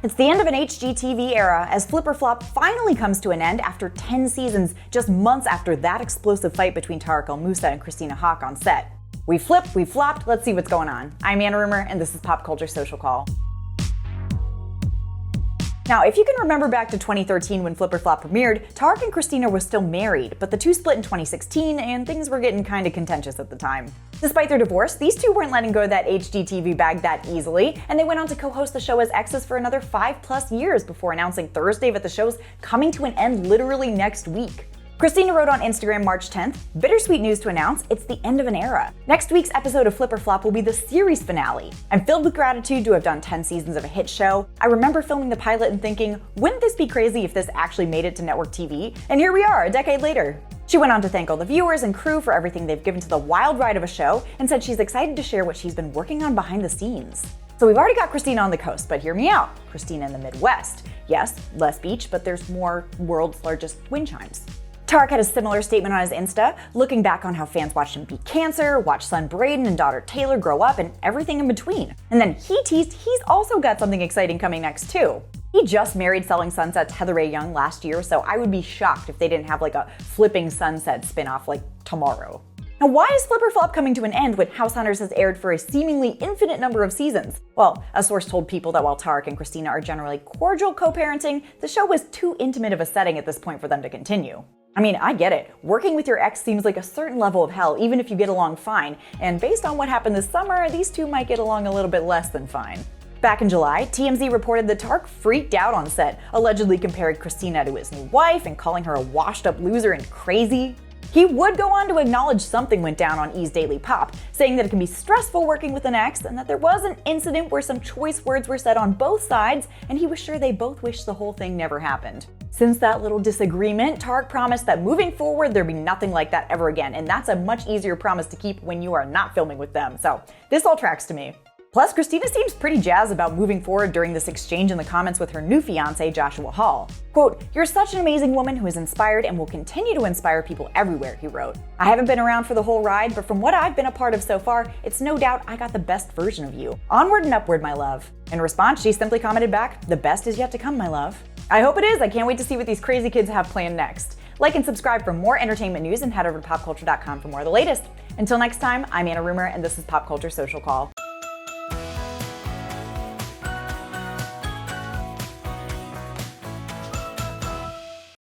It's the end of an HGTV era as Flip or Flop finally comes to an end after 10 seasons, just months after that explosive fight between Tarek, Moussa, and Christina Haack on set. We flipped, we flopped, let's see what's going on. I'm Anna Rumor, and this is Pop Culture Social Call. Now, if you can remember back to 2013 when Flip or Flop premiered, Tarek and Christina were still married, but the two split in 2016 and things were getting kinda contentious at the time. Despite their divorce, these two weren't letting go of that HGTV bag that easily, and they went on to co-host the show as exes for another 5+ years before announcing Thursday that the show's coming to an end literally next week. Christina wrote on Instagram March 10th, "Bittersweet news to announce, it's the end of an era. Next week's episode of Flip or Flop will be the series finale. I'm filled with gratitude to have done 10 seasons of a hit show. I remember filming the pilot and thinking, wouldn't this be crazy if this actually made it to network TV? And here we are, a decade later." She went on to thank all the viewers and crew for everything they've given to the wild ride of a show and said she's excited to share what she's been working on behind the scenes. So we've already got Christina on the coast, but hear me out. Christina in the Midwest. Yes, less beach, but there's more world's largest wind chimes. Tarek had a similar statement on his Insta, looking back on how fans watched him beat cancer, watch son Braden and daughter Taylor grow up, and everything in between. And then he teased he's also got something exciting coming next too. He just married Selling Sunset's Heather Rae Young last year, so I would be shocked if they didn't have like a Flipping Sunset spinoff like tomorrow. Now, why is Flip or Flop coming to an end when House Hunters has aired for a seemingly infinite number of seasons? Well, a source told People that while Tarek and Christina are generally cordial co-parenting, the show was too intimate of a setting at this point for them to continue. I mean, I get it. Working with your ex seems like a certain level of hell, even if you get along fine, and based on what happened this summer, these two might get along a little bit less than fine. Back in July, TMZ reported that Tarek freaked out on set, allegedly comparing Christina to his new wife and calling her a washed-up loser and crazy. He would go on to acknowledge something went down on E's Daily Pop, saying that it can be stressful working with an ex and that there was an incident where some choice words were said on both sides, and he was sure they both wished the whole thing never happened. Since that little disagreement, Tarek promised that moving forward there'd be nothing like that ever again, and that's a much easier promise to keep when you are not filming with them, so this all tracks to me. Plus, Christina seems pretty jazzed about moving forward during this exchange in the comments with her new fiancé, Joshua Hall. Quote, "You're such an amazing woman who has inspired and will continue to inspire people everywhere," he wrote. "I haven't been around for the whole ride, but from what I've been a part of so far, it's no doubt I got the best version of you. Onward and upward, my love." In response, she simply commented back, "The best is yet to come, my love." I hope it is. I can't wait to see what these crazy kids have planned next. Like and subscribe for more entertainment news and head over to popculture.com for more of the latest. Until next time, I'm Anna Rumor, and this is Pop Culture Social Call.